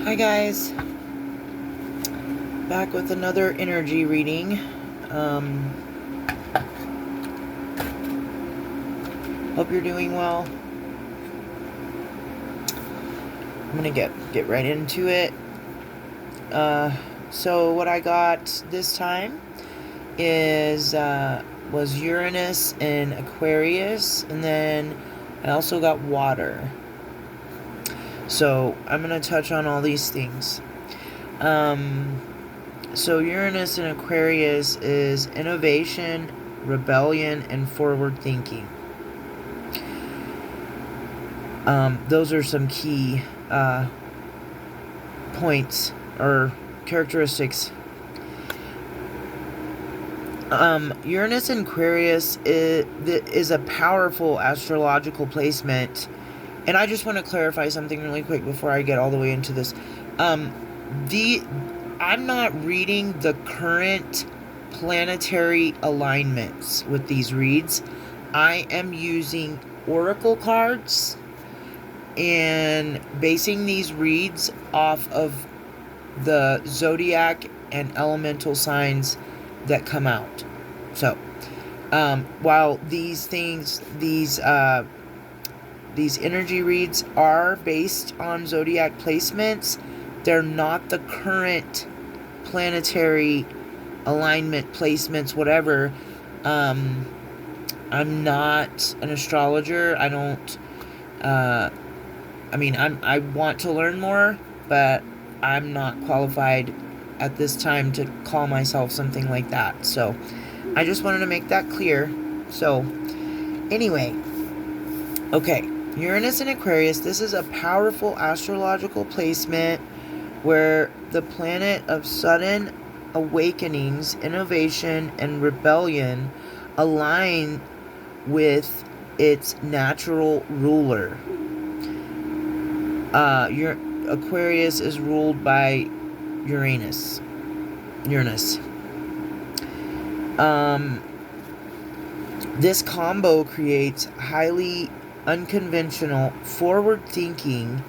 Hi guys, back with another energy reading. Hope you're doing well. I'm gonna get right into it. So what I got this time is was Uranus in Aquarius, and then I also got water. So I'm gonna touch on all these things. So Uranus in Aquarius is innovation, rebellion, and forward thinking. Those are some key points or characteristics. Uranus in Aquarius is a powerful astrological placement. And I just want to clarify something really quick before I get all the way into this. I'm not reading the current planetary alignments with these reads. I am using oracle cards and basing these reads off of the zodiac and elemental signs that come out. So, while these energy reads are based on zodiac placements, they're not the current planetary alignment placements, whatever. I'm not an astrologer. I don't, I want to learn more, but I'm not qualified at this time to call myself something like that. So I just wanted to make that clear. So anyway, okay, Uranus in Aquarius, this is a powerful astrological placement where the planet of sudden awakenings, innovation, and rebellion align with its natural ruler. Aquarius is ruled by Uranus. This combo creates highly unconventional, forward-thinking,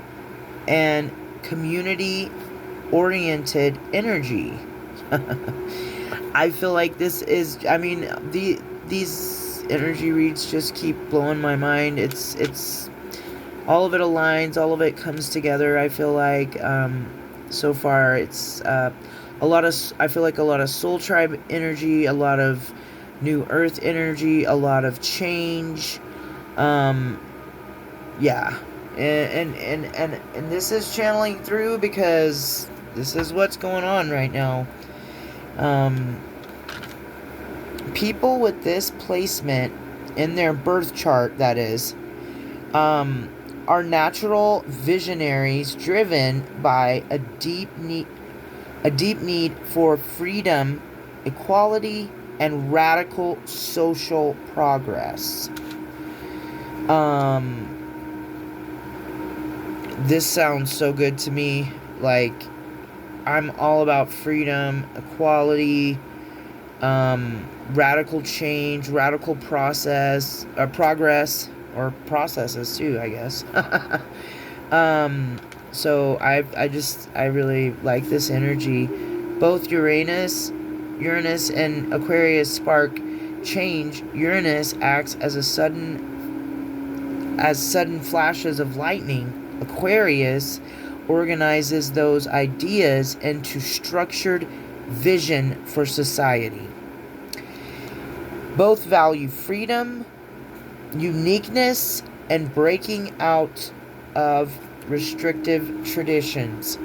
and community-oriented energy. I feel like this is, these energy reads just keep blowing my mind. It's all of it aligns, all of it comes together. I feel like so far it's I feel like a lot of soul tribe energy, a lot of new earth energy, a lot of change. Yeah. And this is channeling through because this is what's going on right now. People with this placement in their birth chart, that is, are natural visionaries driven by a deep need for freedom, equality, and radical social progress. This sounds so good to me. Like, I'm all about freedom, equality, radical change, radical progress, or processes too, I guess. So I really like this energy. Both Uranus and Aquarius spark change. Uranus acts as sudden flashes of lightning. Aquarius organizes those ideas into structured vision for society. Both value freedom, uniqueness, and breaking out of restrictive traditions.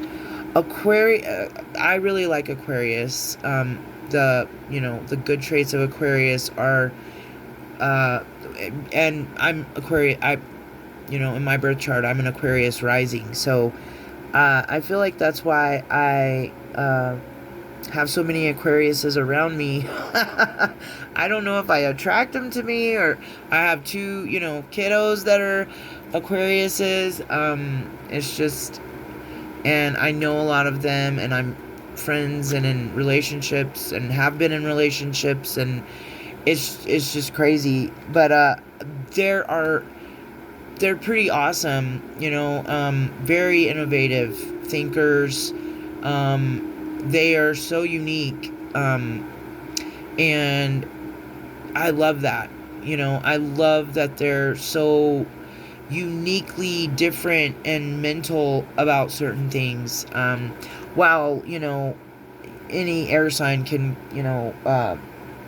I really like Aquarius. The good traits of Aquarius are, and I'm Aquarius. In my birth chart, I'm an Aquarius rising. So, I feel like that's why I have so many Aquariuses around me. I don't know if I attract them to me or I have two, kiddos that are Aquariuses. It's just, and I know a lot of them, and I'm friends and in relationships and have been in relationships, and it's just crazy. But there are they're pretty awesome, very innovative thinkers. They are so unique, and I love that. I love that they're so uniquely different and mental about certain things. While, any air sign can,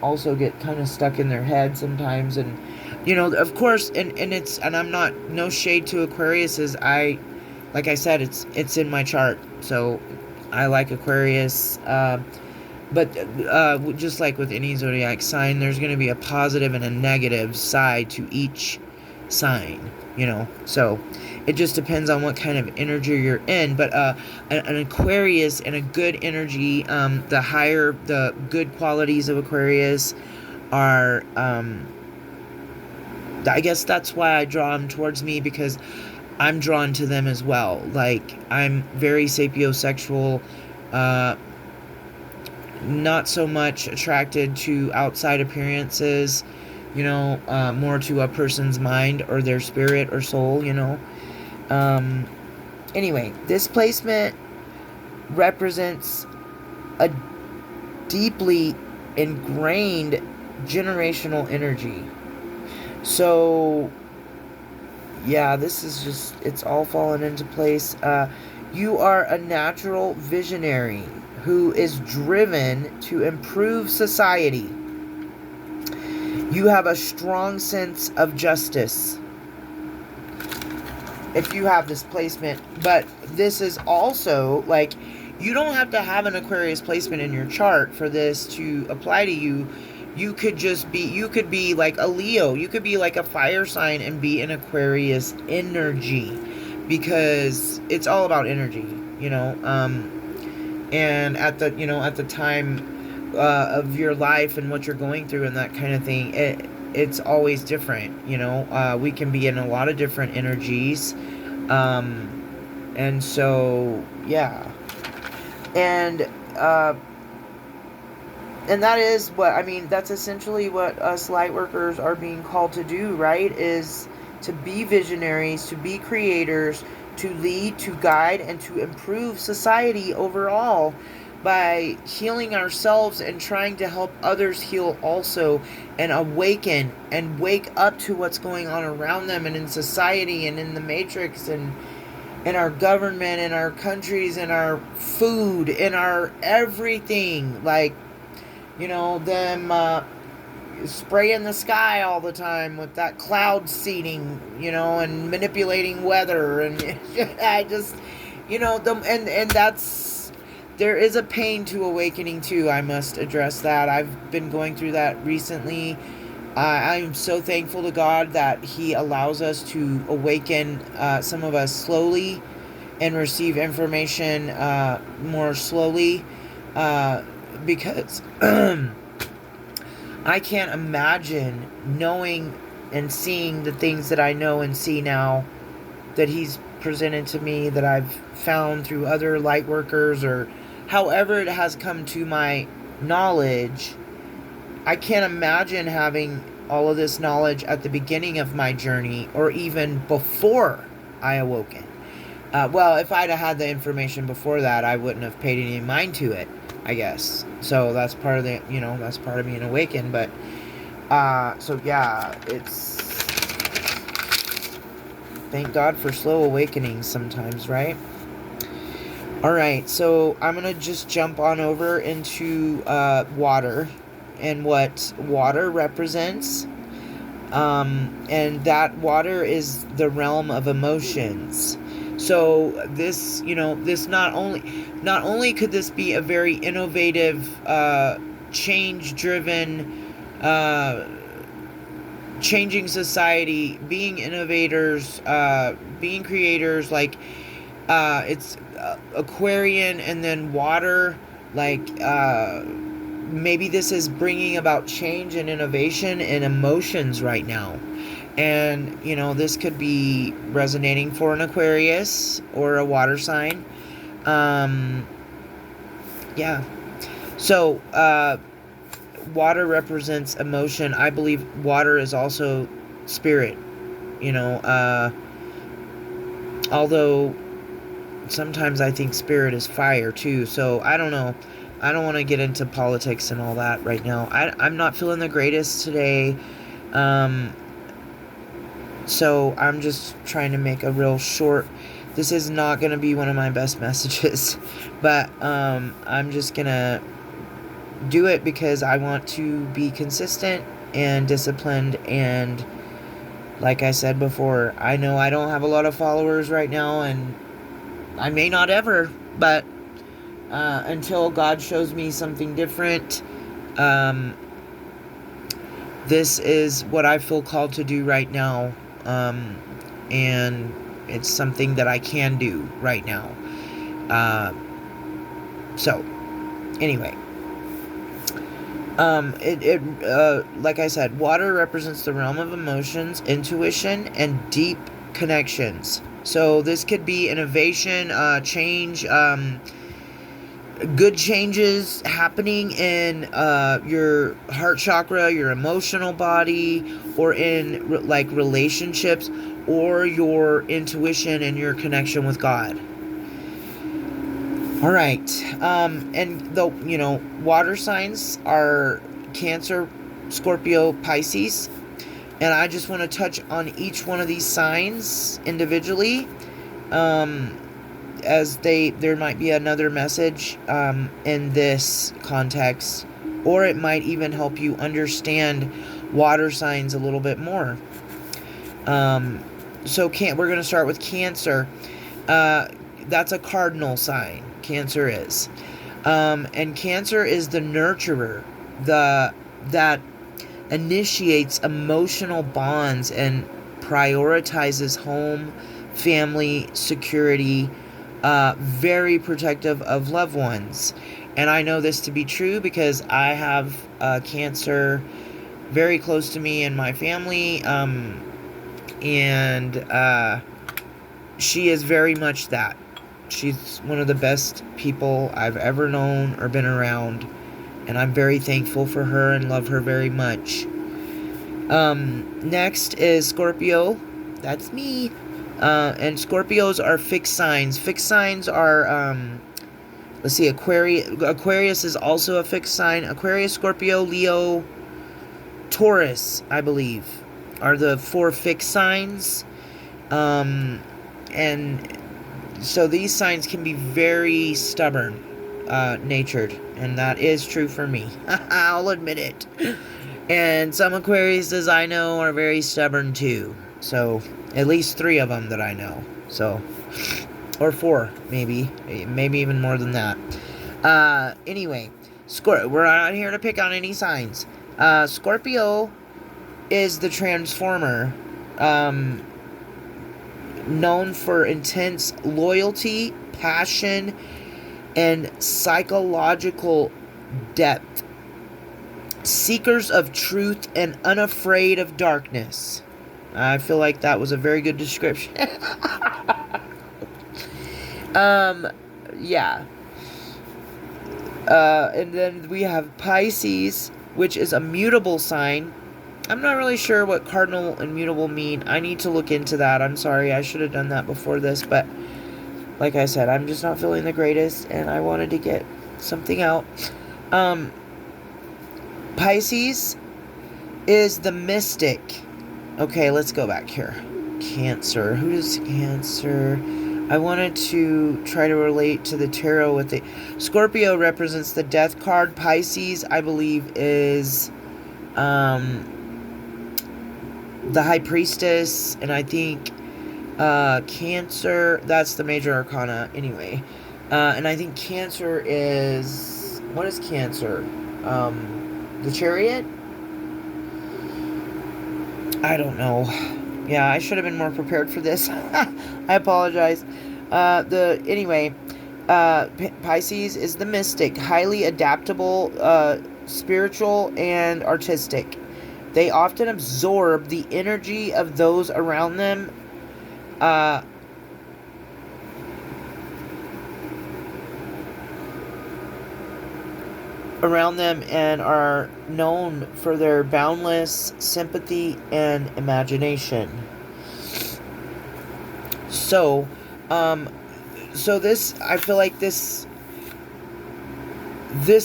also get kind of stuck in their head sometimes. And, of course, and I'm not, no shade to Aquarius, like I said, it's in my chart. So I like Aquarius. But just like with any zodiac sign, there's going to be a positive and a negative side to each sign, So it just depends on what kind of energy you're in. But an Aquarius and a good energy, the good qualities of Aquarius are, I guess that's why I draw them towards me, because I'm drawn to them as well. Like, I'm very sapiosexual, not so much attracted to outside appearances, more to a person's mind or their spirit or soul, Anyway, this placement represents a deeply ingrained generational energy. So, yeah, this is just, it's all fallen into place. You are a natural visionary who is driven to improve society. You have a strong sense of justice if you have this placement. But this is also, like, you don't have to have an Aquarius placement in your chart for this to apply to you. You could be like a Leo. You could be like a fire sign and be an Aquarius energy, because it's all about energy, and at the time of your life and what you're going through and that kind of thing, it's always different. We can be in a lot of different energies, and so, yeah, and that is that's essentially what us light workers are being called to do, right? Is to be visionaries, to be creators, to lead, to guide, and to improve society overall by healing ourselves and trying to help others heal also, and awaken and wake up to what's going on around them and in society and in the matrix and in our government, in our countries, in our food, in our everything. Like, them spraying the sky all the time with that cloud seeding, and manipulating weather, and I just, and that's, there is a pain to awakening too. I must address that. I've been going through that recently. I'm so thankful to God that He allows us to awaken, some of us slowly, and receive information more slowly, because I can't imagine knowing and seeing the things that I know and see now that He's presented to me, that I've found through other light workers, or however it has come to my knowledge. I can't imagine having all of this knowledge at the beginning of my journey, or even before I awoken. Well, if I'd have had the information before that, I wouldn't have paid any mind to it, I guess. So that's part of that's part of being awakened. But, so yeah, thank God for slow awakenings sometimes, right? Alright, so I'm going to just jump on over into, water, and what water represents. And that water is the realm of emotions. So this, this not only could this be a very innovative, change-driven, changing society, being innovators, being creators, like, it's Aquarian and then water, like, maybe this is bringing about change and innovation and emotions right now. And, this could be resonating for an Aquarius or a water sign. Yeah. So, water represents emotion. I believe water is also spirit. Although sometimes I think spirit is fire too, so I don't know. I don't want to get into politics and all that right now. I'm not feeling the greatest today. Um, so I'm just trying to make a real short. This is not going to be one of my best messages, but I'm just going to do it because I want to be consistent and disciplined. And like I said before, I know I don't have a lot of followers right now, and I may not ever, but until God shows me something different, this is what I feel called to do right now. And it's something that I can do right now. So, anyway. Like I said, water represents the realm of emotions, intuition, and deep connections. So this could be innovation, change, good changes happening in your heart chakra, your emotional body, or in like relationships, or your intuition and your connection with God. All right. And the water signs are Cancer, Scorpio, Pisces. And I just want to touch on each one of these signs individually. As there might be another message in this context, or it might even help you understand water signs a little bit more. So we're going to start with Cancer. That's a cardinal sign. Cancer is. And Cancer is the nurturer, that initiates emotional bonds and prioritizes home, family, security, very protective of loved ones. And I know this to be true because I have Cancer very close to me in my family, and she is very much that. She's one of the best people I've ever known or been around, and I'm very thankful for her and love her very much. Next is Scorpio. That's me. And Scorpios are fixed signs. Fixed signs are, let's see, Aquarius is also a fixed sign. Aquarius, Scorpio, Leo, Taurus, I believe, are the 4 fixed signs. And so these signs can be very stubborn natured, and that is true for me. I'll admit it. And some Aquariuses I know are very stubborn too. So at least 3 of them that I know. So, or 4 maybe even more than that. Anyway, we're not here to pick on any signs. Scorpio is the transformer. Known for intense loyalty, passion, and psychological depth. Seekers of truth and unafraid of darkness. I feel like that was a very good description. Yeah. And then we have Pisces, which is a mutable sign. I'm not really sure what cardinal and mutable mean. I need to look into that. I'm sorry, I should have done that before this, but like I said, I'm just not feeling the greatest, and I wanted to get something out. Pisces is the mystic. Okay, let's go back here. Cancer. Who is Cancer? I wanted to try to relate to the tarot with it. Scorpio represents the death card. Pisces, I believe, is the High Priestess, and I think Cancer, that's the major arcana anyway. And I think Cancer is, what is Cancer? The Chariot? I don't know. Yeah, I should have been more prepared for this. I apologize. Anyway, Pisces is the mystic, highly adaptable, spiritual, and artistic. They often absorb the energy of those around them. And are known for their boundless sympathy and imagination. So, So I feel like this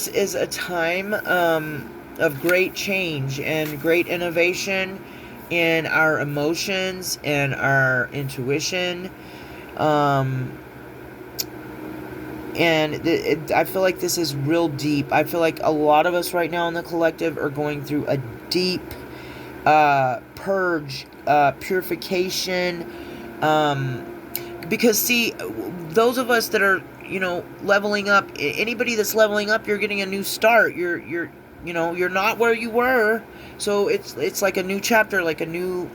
is a time of great change and great innovation in our emotions and our intuition. Um, and I feel like this is real deep. I feel like a lot of us right now in the collective are going through a deep purge, purification. Because see, those of us that are, leveling up, anybody that's leveling up, you're getting a new start. You're not where you were. So it's like a new chapter, like a new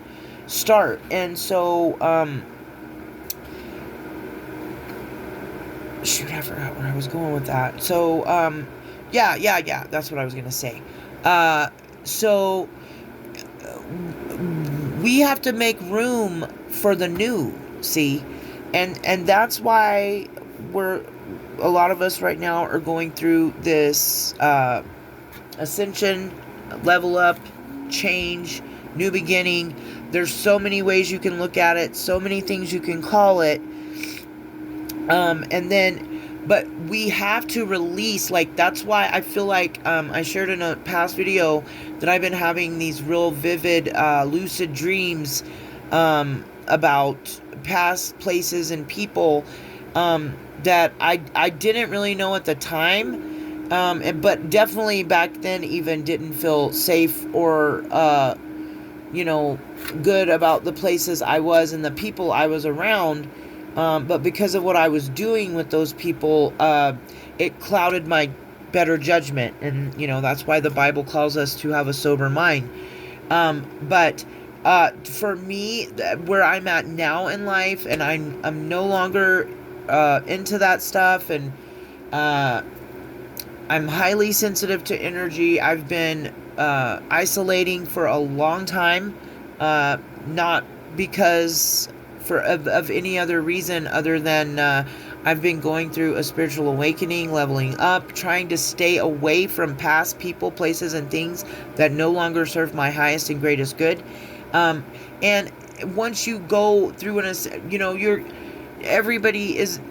start. And so, shoot, I forgot where I was going with that. So, yeah, that's what I was going to say. So we have to make room for the new, see? And that's why a lot of us right now are going through this ascension, level up, change, new beginning. There's so many ways you can look at it, so many things you can call it. But we have to release, like, that's why I feel like, I shared in a past video that I've been having these real vivid, lucid dreams, about past places and people, that I didn't really know at the time, but definitely back then even didn't feel safe or, good about the places I was and the people I was around. But because of what I was doing with those people, it clouded my better judgment. And, that's why the Bible calls us to have a sober mind. But for me, where I'm at now in life, and I'm no longer into that stuff, and I'm highly sensitive to energy. I've been isolating for a long time, not because of any other reason other than I've been going through a spiritual awakening, leveling up, trying to stay away from past people, places, and things that no longer serve my highest and greatest good. And once you go through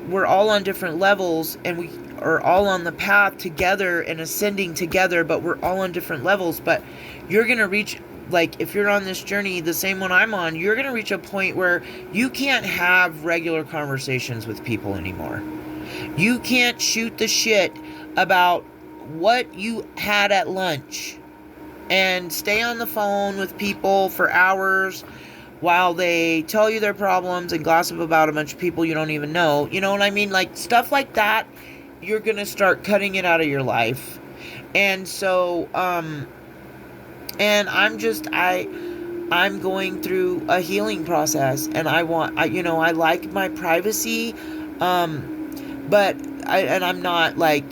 we're all on different levels, and we are all on the path together and ascending together, but we're all on different levels. But you're going to reach, like, if you're on this journey, the same one I'm on, you're going to reach a point where you can't have regular conversations with people anymore. You can't shoot the shit about what you had at lunch and stay on the phone with people for hours while they tell you their problems and gossip about a bunch of people you don't even know. You know what I mean? Like, stuff like that, you're going to start cutting it out of your life. And so, and I'm going through a healing process, and I like my privacy, but I'm not, like,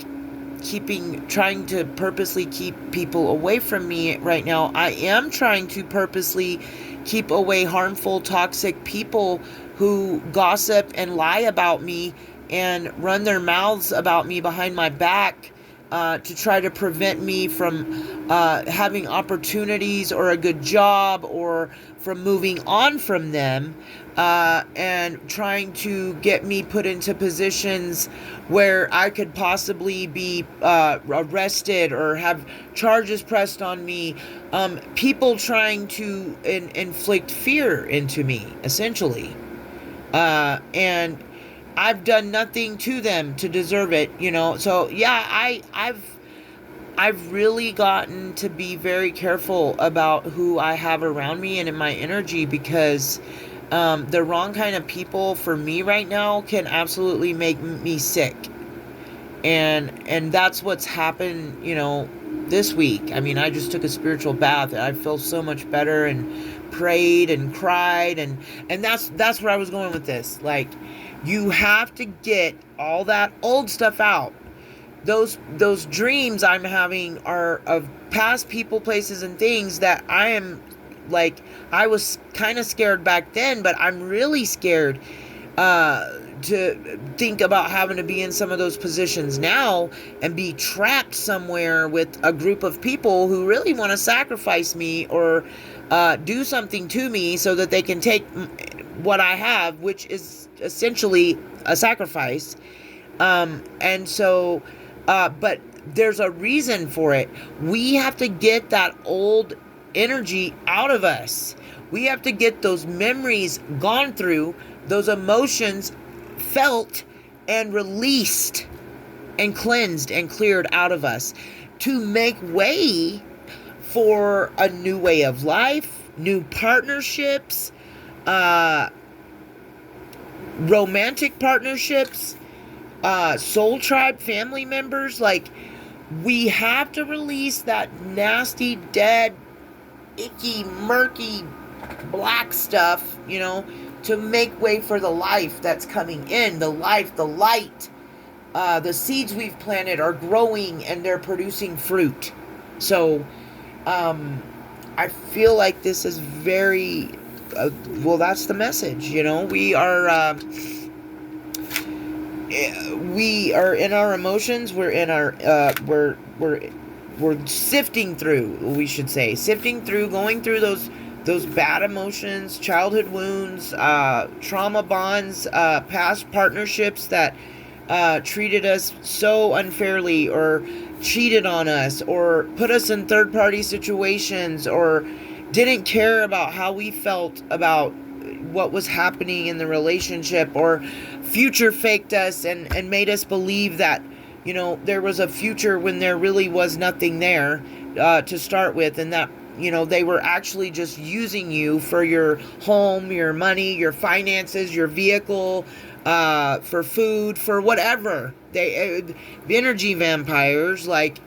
trying to purposely keep people away from me right now. I am trying to purposely keep away harmful, toxic people who gossip and lie about me and run their mouths about me behind my back, to try to prevent me from having opportunities or a good job, or from moving on from them, and trying to get me put into positions where I could possibly be arrested or have charges pressed on me. People trying to inflict fear into me, essentially. And I've done nothing to them to deserve it, So yeah, I've really gotten to be very careful about who I have around me and in my energy, because the wrong kind of people for me right now can absolutely make me sick. And that's what's happened, this week. I mean, I just took a spiritual bath, and I feel so much better, and prayed and cried, and that's where I was going with this. Like, you have to get all that old stuff out. Those dreams I'm having are of past people, places, and things that I am, like, I was kind of scared back then, but I'm really scared to think about having to be in some of those positions now and be trapped somewhere with a group of people who really want to sacrifice me or do something to me so that they can take what I have, which is essentially a sacrifice. And so, but there's a reason for it. We have to get that old energy out of us. We have to get those memories gone through, those emotions felt and released and cleansed and cleared out of us to make way for a new way of life, new partnerships, romantic partnerships, soul tribe family members. Like, we have to release that nasty, dead, icky, murky, black stuff, to make way for the life that's coming in, the life, the light. The seeds we've planted are growing and they're producing fruit. So, I feel like this is very, that's the message, we are in our emotions. We're in our, we're sifting through, we should say, going through those bad emotions, childhood wounds, trauma bonds, past partnerships that treated us so unfairly, or cheated on us, or put us in third-party situations, or didn't care about how we felt about what was happening in the relationship, or future faked us and made us believe that there was a future when there really was nothing there to start with, and that they were actually just using you for your home, your money, your finances, your vehicle, for food, for whatever. They energy vampires. Like,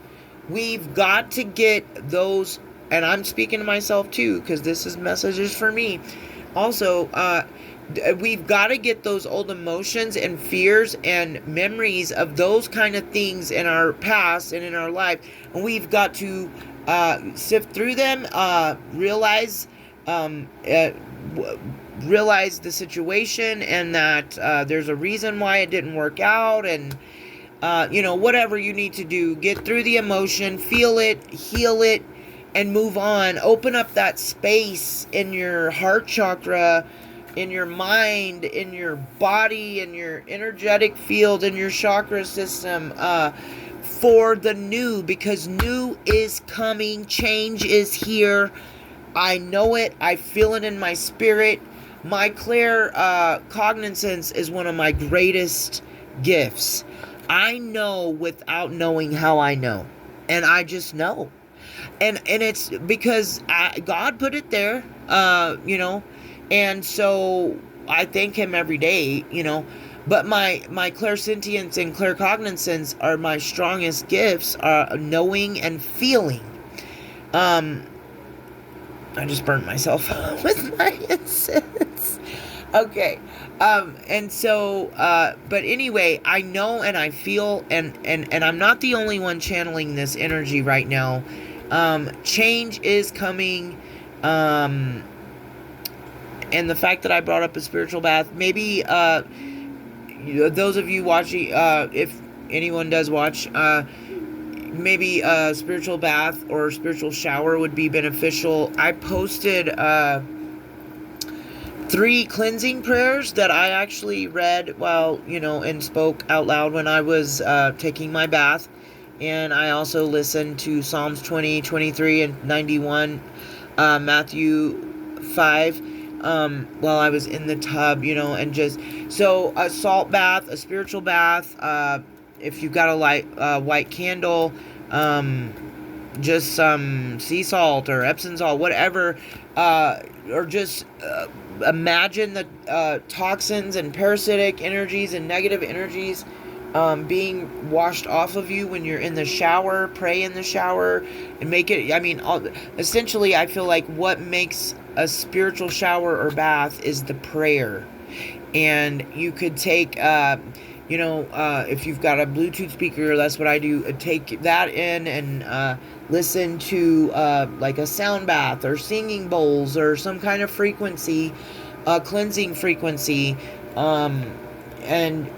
we've got to get those, and I'm speaking to myself too, because this is messages for me also. We've got to get those old emotions and fears and memories of those kind of things in our past and in our life, and we've got to sift through them, realize the situation, and that there's a reason why it didn't work out, and whatever you need to do, get through the emotion, feel it, heal it, and move on. Open up that space in your heart chakra, in your mind, in your body, in your energetic field, in your chakra system, for the new, because new is coming. Change is here. I know it. I feel it in my spirit. My clear cognizance is one of my greatest gifts. I know without knowing how I know. And I just know. And it's because God put it there, and so I thank him every day, But my clairsentience and claircognizance are my strongest gifts, knowing and feeling. I just burnt myself with my incense. Okay. And so, but anyway, I know and I feel, and I'm not the only one channeling this energy right now. Change is coming. And the fact that I brought up a spiritual bath, maybe, those of you watching, if anyone does watch, maybe a spiritual bath or spiritual shower would be beneficial. I posted 3 cleansing prayers that I actually read while, and spoke out loud when I was taking my bath. And I also listened to Psalms 20, 23, and 91, Matthew 5, while I was in the tub, and just, so a salt bath, a spiritual bath, if you've got a white candle, just some sea salt or Epsom salt, whatever, or just imagine the toxins and parasitic energies and negative energies being washed off of you when you're in the shower. Pray in the shower and make it, essentially, I feel like what makes a spiritual shower or bath is the prayer. And you could take, if you've got a Bluetooth speaker, that's what I do, take that in and listen to like a sound bath or singing bowls or some kind of frequency, cleansing frequency, and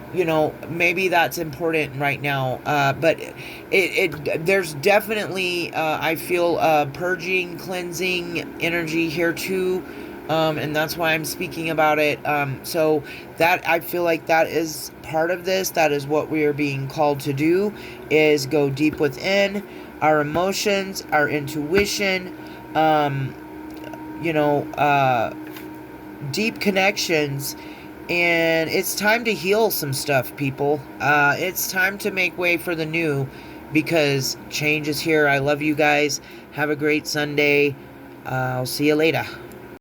maybe that's important right now, but there's definitely I feel purging, cleansing energy here too, And that's why I'm speaking about it. So that I feel like that is part of this. That is what we are being called to do, is go deep within our emotions, our intuition, um, you know, deep connections. And it's time to heal some stuff, people. It's time to make way for the new, because change is here. I love you guys. Have a great Sunday. I'll see you later.